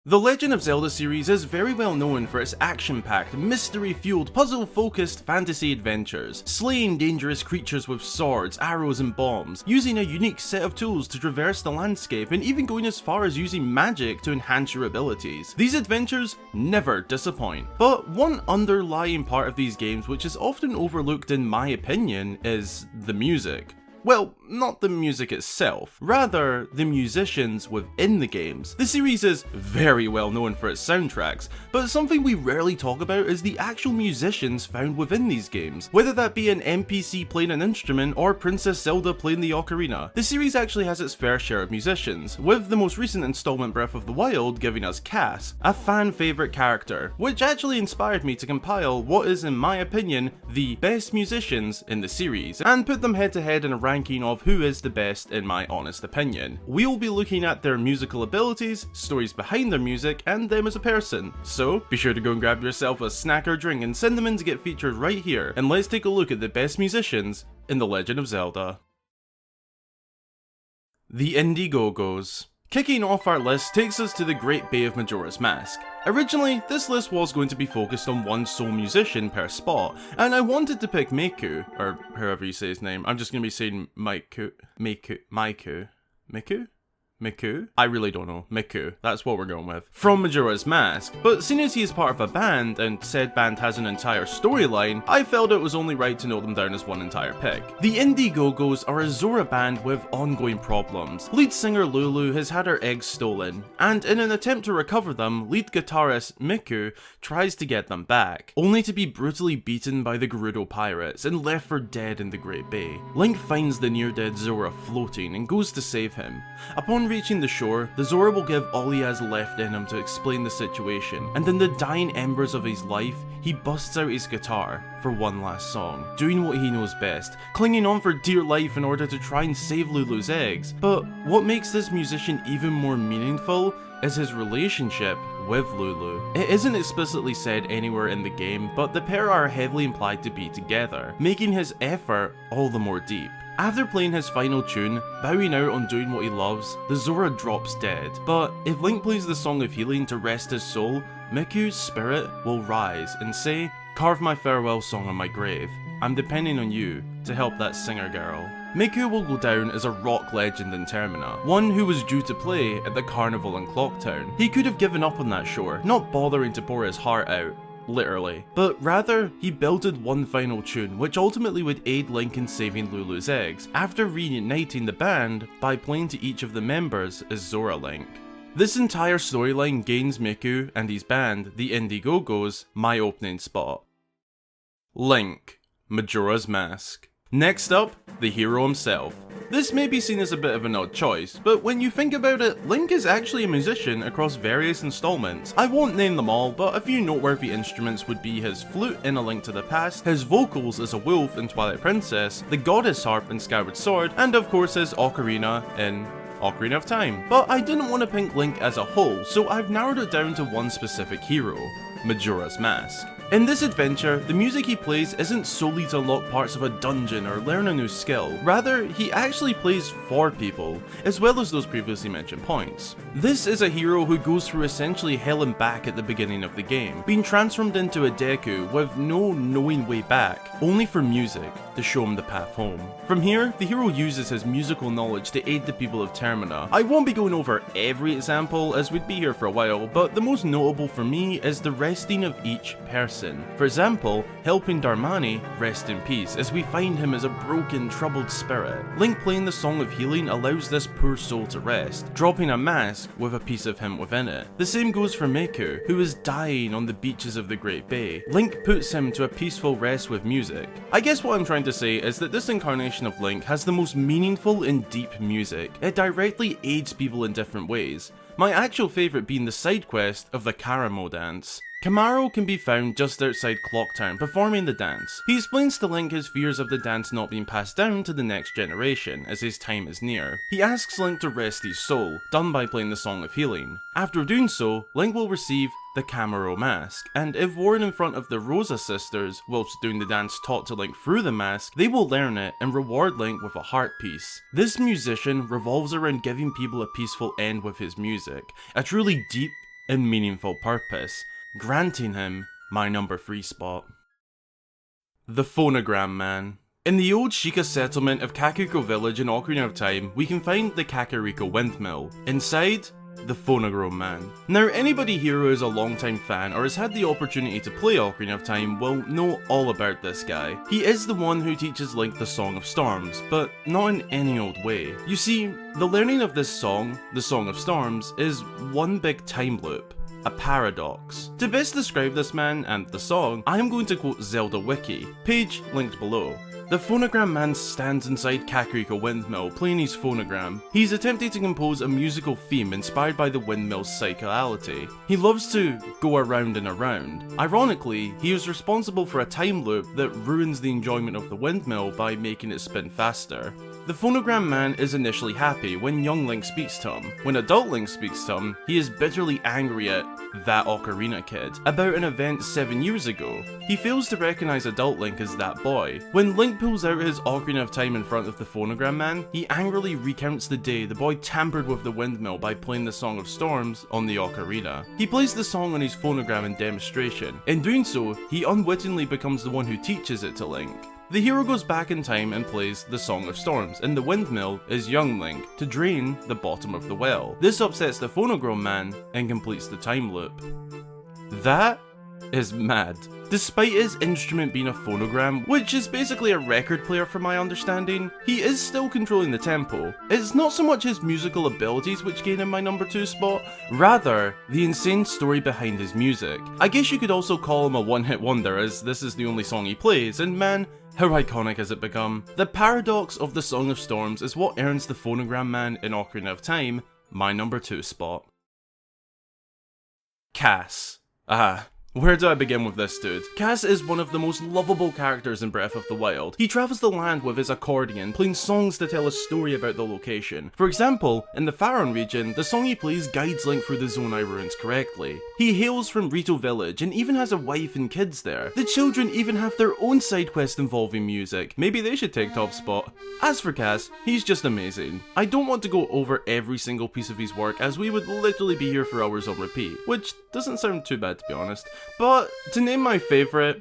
The Legend of Zelda series is very well known for its action-packed, mystery-fueled, puzzle-focused fantasy adventures, slaying dangerous creatures with swords, arrows and bombs, using a unique set of tools to traverse the landscape, and even going as far as using magic to enhance your abilities. These adventures never disappoint. But one underlying part of these games which is often overlooked in my opinion is the music. Well, not the music itself, rather the musicians within the games. The series is very well known for its soundtracks, but something we rarely talk about is the actual musicians found within these games, whether that be an NPC playing an instrument or Princess Zelda playing the ocarina. The series actually has its fair share of musicians, with the most recent installment Breath of the Wild giving us Cass, a fan favourite character, which actually inspired me to compile what is in my opinion the best musicians in the series, and put them head to head in a ranking of who is the best in my honest opinion. We'll be looking at their musical abilities, stories behind their music, and them as a person. So be sure to go and grab yourself a snack or drink and send them in to get featured right here, and let's take a look at the best musicians in The Legend of Zelda. The Indiegogos. Kicking off our list takes us to the Great Bay of Majoras Mask. Originally, this list was going to be focused on one sole musician per spot, and I wanted to pick Miku, or however you say his name. I'm just going to be saying Miku. Miku? I really don't know. Miku. That's what we're going with. From Majora's Mask. But seeing as he is part of a band, and said band has an entire storyline, I felt it was only right to note them down as one entire pick. The Indiegogos are a Zora band with ongoing problems. Lead singer Lulu has had her eggs stolen, and in an attempt to recover them, lead guitarist Miku tries to get them back, only to be brutally beaten by the Gerudo pirates and left for dead in the Great Bay. Link finds the near-dead Zora floating and goes to save him. Upon reaching the shore, the Zora will give all he has left in him to explain the situation, and in the dying embers of his life, he busts out his guitar for one last song, doing what he knows best, clinging on for dear life in order to try and save Lulu's eggs. But what makes this musician even more meaningful is his relationship with Lulu. It isn't explicitly said anywhere in the game, but the pair are heavily implied to be together, making his effort all the more deep. After playing his final tune, bowing out on doing what he loves, the Zora drops dead. But if Link plays the Song of Healing to rest his soul, Miku's spirit will rise and say, "Carve my farewell song on my grave. I'm depending on you to help that singer girl." Miku will go down as a rock legend in Termina, one who was due to play at the carnival in Clocktown. He could have given up on that shore, not bothering to pour his heart out, literally, but rather he builded one final tune which ultimately would aid Link in saving Lulu's eggs, after reuniting the band by playing to each of the members as Zora Link. This entire storyline gains Miku and his band, the Indiegogos, my opening spot. Link, Majora's Mask. Next up, the hero himself. This may be seen as a bit of an odd choice, but when you think about it, Link is actually a musician across various installments. I won't name them all, but a few noteworthy instruments would be his flute in A Link to the Past, his vocals as a wolf in Twilight Princess, the goddess harp in Skyward Sword, and of course his ocarina in Ocarina of Time. But I didn't want to pick Link as a whole, so I've narrowed it down to one specific hero, Majora's Mask. In this adventure, the music he plays isn't solely to unlock parts of a dungeon or learn a new skill, rather he actually plays for people, as well as those previously mentioned points. This is a hero who goes through essentially hell and back at the beginning of the game, being transformed into a Deku with no knowing way back, only for music to show him the path home. From here, the hero uses his musical knowledge to aid the people of Termina. I won't be going over every example as we'd be here for a while, but the most notable for me is the resting of each person. For example, helping Darmani rest in peace as we find him as a broken, troubled spirit. Link playing the Song of Healing allows this poor soul to rest, dropping a mask with a piece of him within it. The same goes for Miku, who is dying on the beaches of the Great Bay. Link puts him to a peaceful rest with music. I guess what I'm trying to say is that this incarnation of Link has the most meaningful and deep music. It directly aids people in different ways. My actual favourite being the side quest of the Karamo dance. Camaro can be found just outside Clocktown performing the dance. He explains to Link his fears of the dance not being passed down to the next generation as his time is near. He asks Link to rest his soul, done by playing the Song of Healing. After doing so, Link will receive the Majoras Mask, and if worn in front of the Rosa sisters whilst doing the dance taught to Link through the mask, they will learn it and reward Link with a heart piece. This musician revolves around giving people a peaceful end with his music, a truly deep and meaningful purpose, granting him my number 3 spot. The Phonogram Man. In the old Sheikah settlement of Kakariko Village in Ocarina of Time, we can find the Kakariko Windmill. Inside, the Phonogram Man. Now, anybody here who is a long-time fan or has had the opportunity to play Ocarina of Time will know all about this guy. He is the one who teaches Link the Song of Storms, but not in any old way. You see, the learning of this song, the Song of Storms, is one big time loop. A paradox. To best describe this man and the song, I am going to quote Zelda Wiki, page linked below. The Phonogram Man stands inside Kakariko Windmill playing his phonogram. He's attempting to compose a musical theme inspired by the windmill's cyclicality. He loves to go around and around. Ironically, he is responsible for a time loop that ruins the enjoyment of the windmill by making it spin faster. The Phonogram Man is initially happy when young Link speaks to him. When adult Link speaks to him, he is bitterly angry at that Ocarina kid about an event 7 years ago. He fails to recognise adult Link as that boy. When Link pulls out his Ocarina of Time in front of the Phonogram Man, he angrily recounts the day the boy tampered with the windmill by playing the Song of Storms on the Ocarina. He plays the song on his phonogram in demonstration. In doing so, he unwittingly becomes the one who teaches it to Link. The hero goes back in time and plays the Song of Storms, and the windmill is young Link to drain the bottom of the well. This upsets the Phonogram Man and completes the time loop. That is mad. Despite his instrument being a phonogram, which is basically a record player from my understanding, he is still controlling the tempo. It's not so much his musical abilities which gain him my number 2 spot, rather the insane story behind his music. I guess you could also call him a one-hit wonder, as this is the only song he plays, and man, how iconic has it become? The paradox of the Song of Storms is what earns the Phonogram Man in Ocarina of Time my number 2 spot. Cass. Where do I begin with this dude? Cass is one of the most lovable characters in Breath of the Wild. He travels the land with his accordion, playing songs to tell a story about the location. For example, in the Faron region, the song he plays guides Link through the Zonai ruins correctly. He hails from Rito Village and even has a wife and kids there. The children even have their own side quest involving music. Maybe they should take top spot. As for Cass, he's just amazing. I don't want to go over every single piece of his work as we would literally be here for hours on repeat, which doesn't sound too bad to be honest. But to name my favourite,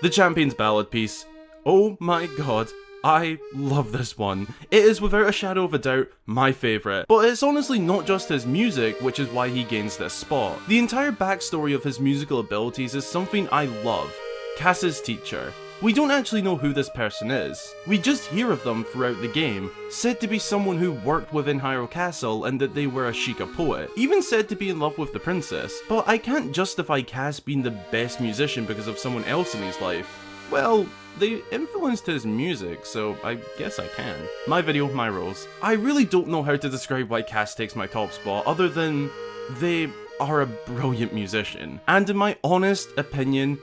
the Champion's Ballad piece. Oh my god, I love this one. It is without a shadow of a doubt my favourite. But it's honestly not just his music which is why he gains this spot. The entire backstory of his musical abilities is something I love. Cass's teacher. We don't actually know who this person is. We just hear of them throughout the game, said to be someone who worked within Hyrule Castle and that they were a Sheikah poet, even said to be in love with the princess. But I can't justify Cass being the best musician because of someone else in his life. Well, they influenced his music, so I guess I can. My video, my rules. I really don't know how to describe why Cass takes my top spot other than they are a brilliant musician, and in my honest opinion,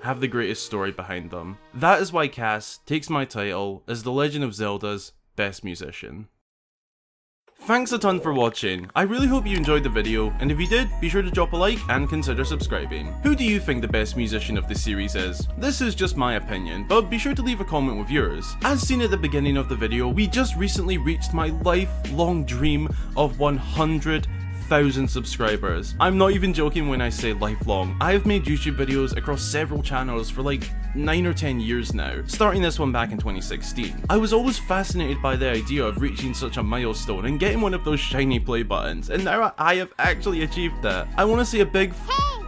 have the greatest story behind them. That is why Cass takes my title as The Legend of Zelda's best musician. Thanks a ton for watching. I really hope you enjoyed the video, and if you did, be sure to drop a like and consider subscribing. Who do you think the best musician of the series is? This is just my opinion, but be sure to leave a comment with yours. As seen at the beginning of the video, we just recently reached my lifelong dream of 100,000 subscribers. I'm not even joking when I say lifelong. I have made YouTube videos across several channels for like 9 or 10 years now, starting this one back in 2016. I was always fascinated by the idea of reaching such a milestone and getting one of those shiny play buttons, and now I have actually achieved that. I want to say a big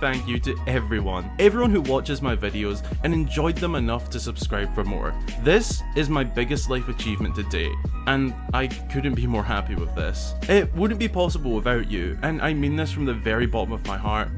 thank you to everyone who watches my videos and enjoyed them enough to subscribe for more. This is my biggest life achievement to date, and I couldn't be more happy with this. It wouldn't be possible without you, and I mean this from the very bottom of my heart.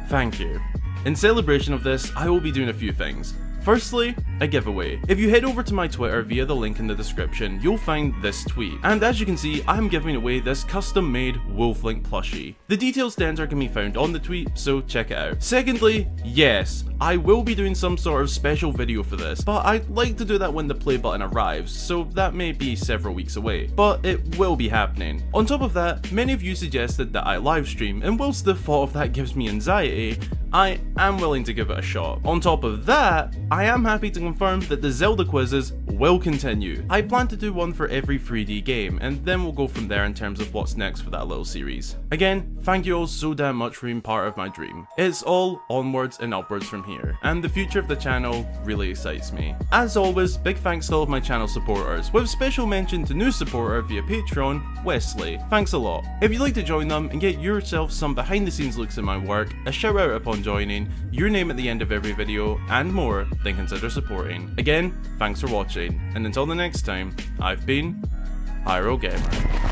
Thank you. In celebration of this, I will be doing a few things. Firstly, a giveaway. If you head over to my Twitter via the link in the description, you'll find this tweet. And as you can see, I'm giving away this custom-made Wolflink plushie. The details to enter can be found on the tweet, so check it out. Secondly, yes, I will be doing some sort of special video for this, but I'd like to do that when the play button arrives, so that may be several weeks away, but it will be happening. On top of that, many of you suggested that I live stream, and whilst the thought of that gives me anxiety, I am willing to give it a shot. On top of that, I am happy to confirm that the Zelda quizzes will continue. I plan to do one for every 3D game, and then we'll go from there in terms of what's next for that little series. Again, thank you all so damn much for being part of my dream. It's all onwards and upwards from here, and the future of the channel really excites me. As always, big thanks to all of my channel supporters, with special mention to new supporter via Patreon, Wesley. Thanks a lot. If you'd like to join them and get yourself some behind the scenes looks at my work, a shout out upon joining, your name at the end of every video, and more, then consider supporting. Again, thanks for watching, and until the next time, I've been Hyrule Gamer.